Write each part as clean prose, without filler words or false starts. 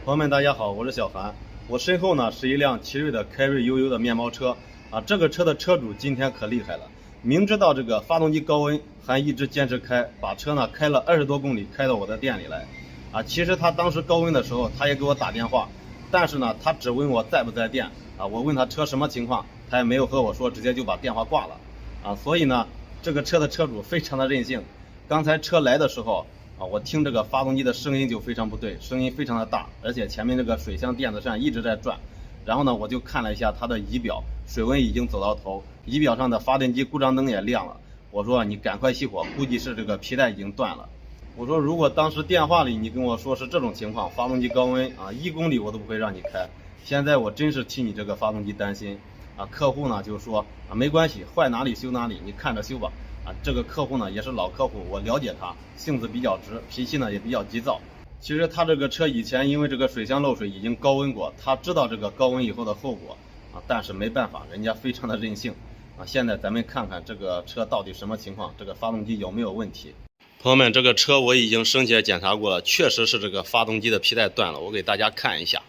朋友们，大家好，我是小韩。我身后呢是一辆奇瑞的凯瑞悠悠的面包车啊，这个车的车主今天可厉害了，明知道这个发动机高温，还一直坚持开，把车呢开了20多公里，开到我的店里来。啊，其实他当时高温的时候，他也给我打电话，但是呢，他只问我在不在店啊，我问他车什么情况，他也没有和我说，直接就把电话挂了。啊，所以呢，这个车的车主非常的任性。刚才车来的时候。啊，我听这个发动机的声音就非常不对，声音非常的大，而且前面这个水箱电子扇一直在转。然后呢，我就看了一下它的仪表，水温已经走到头，仪表上的发电机故障灯也亮了。我说你赶快熄火，估计是这个皮带已经断了。我说如果当时电话里你跟我说是这种情况，发动机高温啊，1公里我都不会让你开。现在我真是替你这个发动机担心啊。客户呢就说啊没关系，坏哪里修哪里，你看着修吧。啊，这个客户呢也是老客户，我了解他，性子比较直，脾气呢也比较急躁。其实他这个车以前因为这个水箱漏水已经高温过，他知道这个高温以后的后果啊，但是没办法，人家非常的任性啊。现在咱们看看这个车到底什么情况，这个发动机有没有问题。朋友们，这个车我已经生前检查过了，确实是这个发动机的皮带断了，我给大家看一下。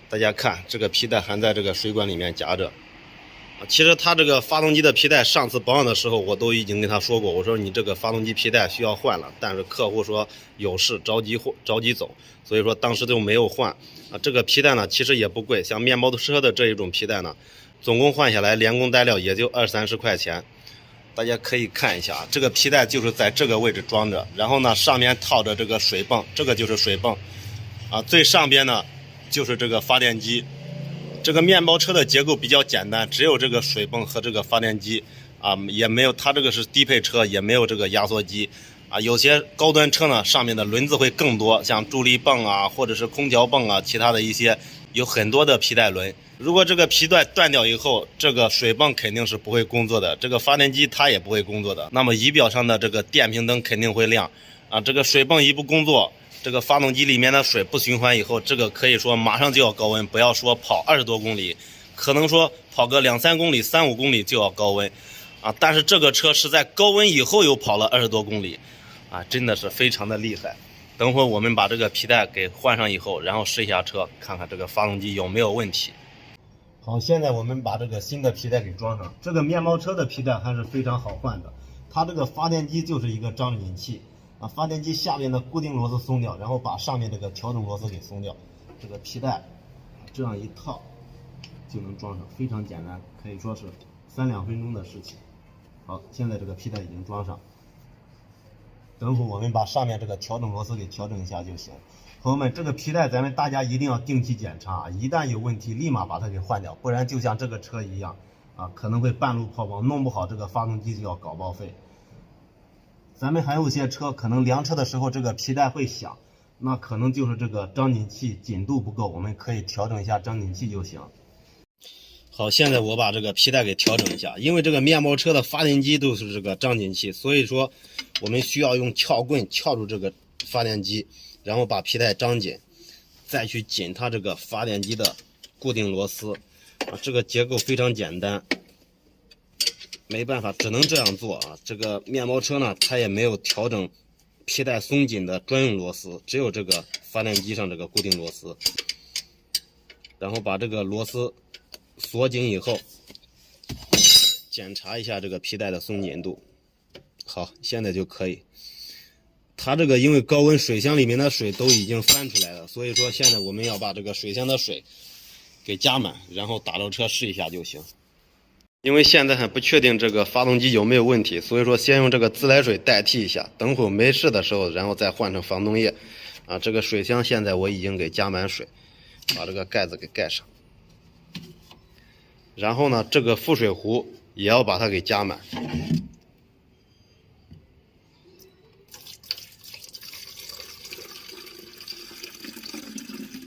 大家看这个皮带还在这个水管里面夹着。其实他这个发动机的皮带上次保养的时候我都已经跟他说过，我说你这个发动机皮带需要换了，但是客户说有事着急走，所以说当时就没有换啊。这个皮带呢其实也不贵，像面包车的这一种皮带呢，总共换下来连工带料也就20-30块钱。大家可以看一下，这个皮带就是在这个位置装着，然后呢上面套着这个水泵，这个就是水泵啊，最上边呢就是这个发电机。这个面包车的结构比较简单，只有这个水泵和这个发电机啊，也没有，它这个是低配车，也没有这个压缩机啊。有些高端车呢，上面的轮子会更多，像助力泵啊，或者是空调泵啊，其他的一些有很多的皮带轮。如果这个皮带断掉以后，这个水泵肯定是不会工作的，这个发电机它也不会工作的。那么仪表上的这个电瓶灯肯定会亮啊，这个水泵一不工作，这个发动机里面的水不循环以后，这个可以说马上就要高温，不要说跑20多公里，可能说跑个2-3公里、3-5公里就要高温啊。但是这个车是在高温以后又跑了20多公里啊，真的是非常的厉害。等会儿我们把这个皮带给换上以后，然后试一下车，看看这个发动机有没有问题。好，现在我们把这个新的皮带给装上。这个面包车的皮带还是非常好换的，它这个发电机就是一个张紧器啊，发电机下面的固定螺丝松掉，然后把上面这个调整螺丝给松掉，这个皮带这样一套就能装上，非常简单，可以说是3-2分钟的事情。好，现在这个皮带已经装上，等会我们把上面这个调整螺丝给调整一下就行。朋友们，这个皮带咱们大家一定要定期检查，一旦有问题立马把它给换掉，不然就像这个车一样啊，可能会半路抛锚，弄不好这个发动机就要搞报废。咱们还有些车可能凉车的时候这个皮带会响，那可能就是这个张紧器紧度不够，我们可以调整一下张紧器就行。好，现在我把这个皮带给调整一下，因为这个面包车的发电机都是这个张紧器，所以说我们需要用撬棍撬住这个发电机，然后把皮带张紧，再去紧它这个发电机的固定螺丝啊，这个结构非常简单。没办法，只能这样做啊。这个面包车呢，它也没有调整皮带松紧的专用螺丝，只有这个发电机上这个固定螺丝。然后把这个螺丝锁紧以后，检查一下这个皮带的松紧度。好，现在就可以。它这个因为高温，水箱里面的水都已经翻出来了，所以说现在我们要把这个水箱的水给加满，然后打到车试一下就行。因为现在还不确定这个发动机有没有问题，所以说先用这个自来水代替一下，等会儿没事的时候，然后再换成防冻液。啊，这个水箱现在我已经给加满水，把这个盖子给盖上。然后呢，这个副水壶也要把它给加满。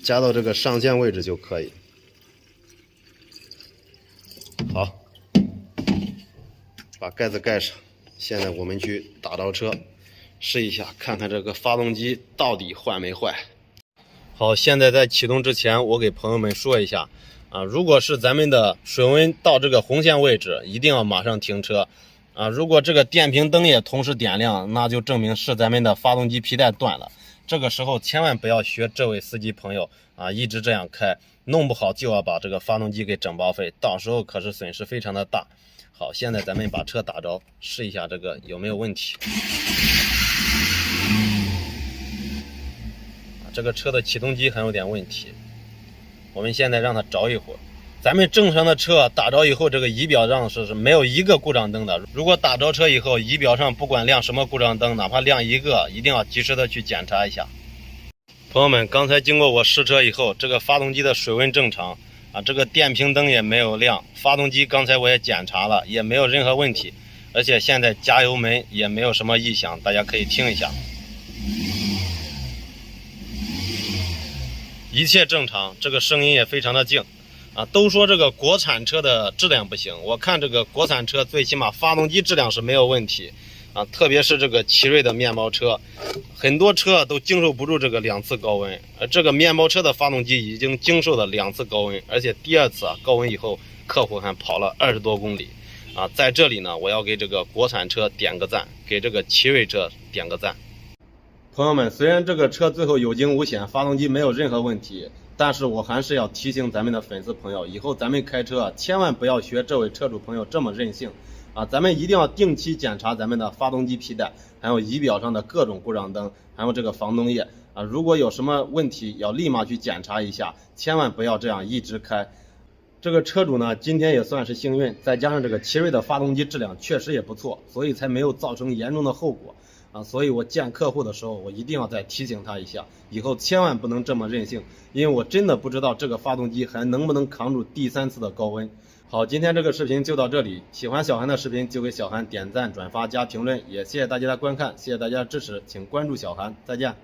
加到这个上限位置就可以。好。把盖子盖上，现在我们去打到车试一下，看看这个发动机到底坏没坏。好，现在在启动之前我给朋友们说一下啊，如果是咱们的水温到这个红线位置，一定要马上停车啊。如果这个电瓶灯也同时点亮，那就证明是咱们的发动机皮带断了，这个时候千万不要学这位司机朋友啊，一直这样开，弄不好就要把这个发动机给整报废，到时候可是损失非常的大。好，现在咱们把车打着，试一下这个有没有问题。这个车的启动机还有点问题，我们现在让它着一会儿。咱们正常的车打着以后，这个仪表上是没有一个故障灯的。如果打着车以后，仪表上不管亮什么故障灯，哪怕亮一个，一定要及时的去检查一下。朋友们，刚才经过我试车以后，这个发动机的水温正常啊，这个电瓶灯也没有亮，发动机刚才我也检查了，也没有任何问题，而且现在加油门也没有什么异响，大家可以听一下。一切正常，这个声音也非常的静啊。都说这个国产车的质量不行，我看这个国产车最起码发动机质量是没有问题啊，特别是这个奇瑞的面包车，很多车都经受不住这个2次高温，而这个面包车的发动机已经经受了2次高温，而且第2次高温以后，客户还跑了20多公里啊。在这里呢，我要给这个国产车点个赞，给这个奇瑞车点个赞。朋友们，虽然这个车最后有惊无险，发动机没有任何问题，但是我还是要提醒咱们的粉丝朋友，以后咱们开车千万不要学这位车主朋友这么任性啊！咱们一定要定期检查咱们的发动机皮带，还有仪表上的各种故障灯，还有这个防冻液啊！如果有什么问题，要立马去检查一下，千万不要这样一直开。这个车主呢，今天也算是幸运，再加上这个奇瑞的发动机质量确实也不错，所以才没有造成严重的后果。所以我见客户的时候，我一定要再提醒他一下，以后千万不能这么任性，因为我真的不知道这个发动机还能不能扛住第3次的高温。好，今天这个视频就到这里，喜欢小韩的视频就给小韩点赞、转发、加评论，也谢谢大家的观看，谢谢大家的支持，请关注小韩，再见。